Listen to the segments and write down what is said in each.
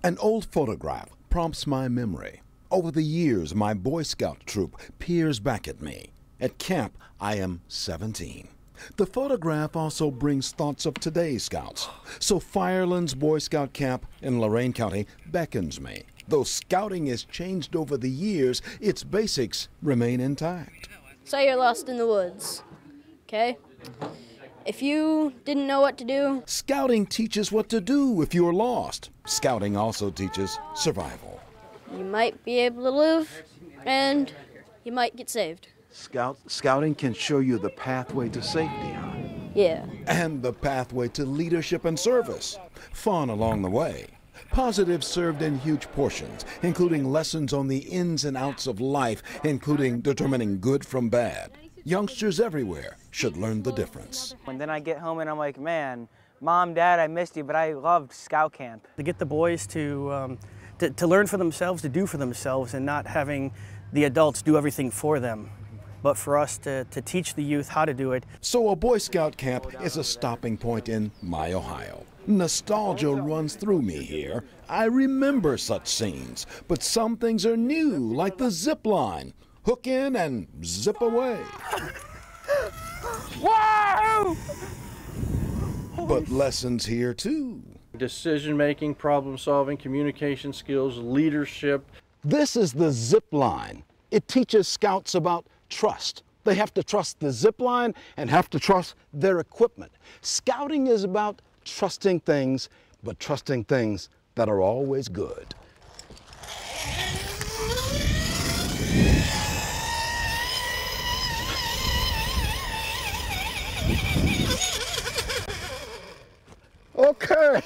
An old photograph prompts my memory. Over the years, my Boy Scout troop peers back at me. At camp, I am 17. The photograph also brings thoughts of today's Scouts. So Firelands Boy Scout Camp in Lorain County beckons me. Though scouting has changed over the years, its basics remain intact. Say you're lost in the woods, okay? If you didn't know what to do, Scouting teaches what to do if you're lost. Scouting also teaches survival. you might be able to live, and you might get saved. Scouting can show you the pathway to safety, huh? Yeah. And the pathway to leadership and service. Fun along the way. Positives served in huge portions, including lessons on the ins and outs of life, including determining good from bad. Youngsters everywhere should learn the difference. And then I get home and I'm like, man, Mom, Dad, I missed you, but I loved scout camp. To get the boys to learn for themselves, to do for themselves, and not having the adults do everything for them, but for us to teach the youth how to do it. So a Boy Scout camp is a stopping point in my Ohio. Nostalgia runs through me here. I remember such scenes, but some things are new, like the zip line. Hook in and zip away. Wow! But lessons here too. Decision-making, problem-solving, communication skills, leadership. This is the zip line. It teaches Scouts about trust. They have to trust the zip line and have to trust their equipment. Scouting is about trusting things, but trusting things that are always good. Okay.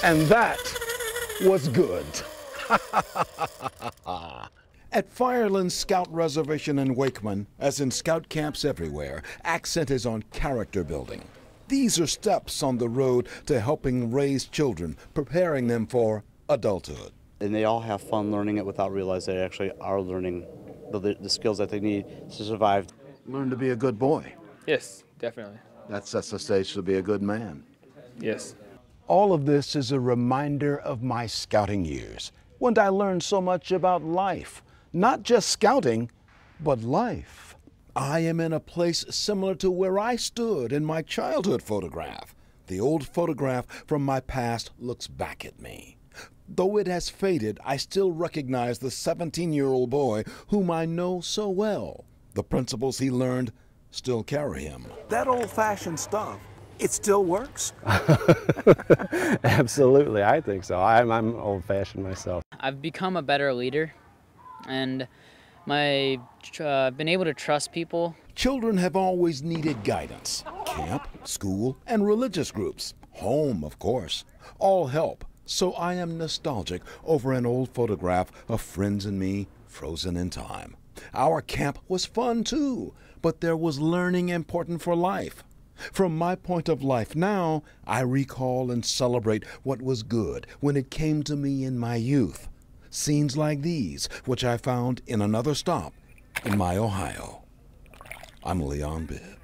And that was good. At Firelands Scout Reservation in Wakeman, as in scout camps everywhere, accent is on character building. These are steps on the road to helping raise children, preparing them for adulthood. And they all have fun learning it without realizing they actually are learning the skills that they need to survive. Learn to be a good boy. Yes, definitely. That sets the stage to be a good man. Yes. All of this is a reminder of my scouting years, when I learned so much about life. Not just scouting, but life. I am in a place similar to where I stood in my childhood photograph. The old photograph from my past looks back at me. Though it has faded, I still recognize the 17-year-old boy whom I know so well. The principles he learned still carry him. That old-fashioned stuff, it still works? Absolutely, I think so. I'm old-fashioned myself. I've become a better leader, and I've been able to trust people. Children have always needed guidance. Camp, school, and religious groups. Home, of course. All help. So I am nostalgic over an old photograph of friends and me frozen in time. Our camp was fun too, but there was learning important for life. From my point of life now, I recall and celebrate what was good when it came to me in my youth. Scenes like these, which I found in another stop in my Ohio. I'm Leon Bibb.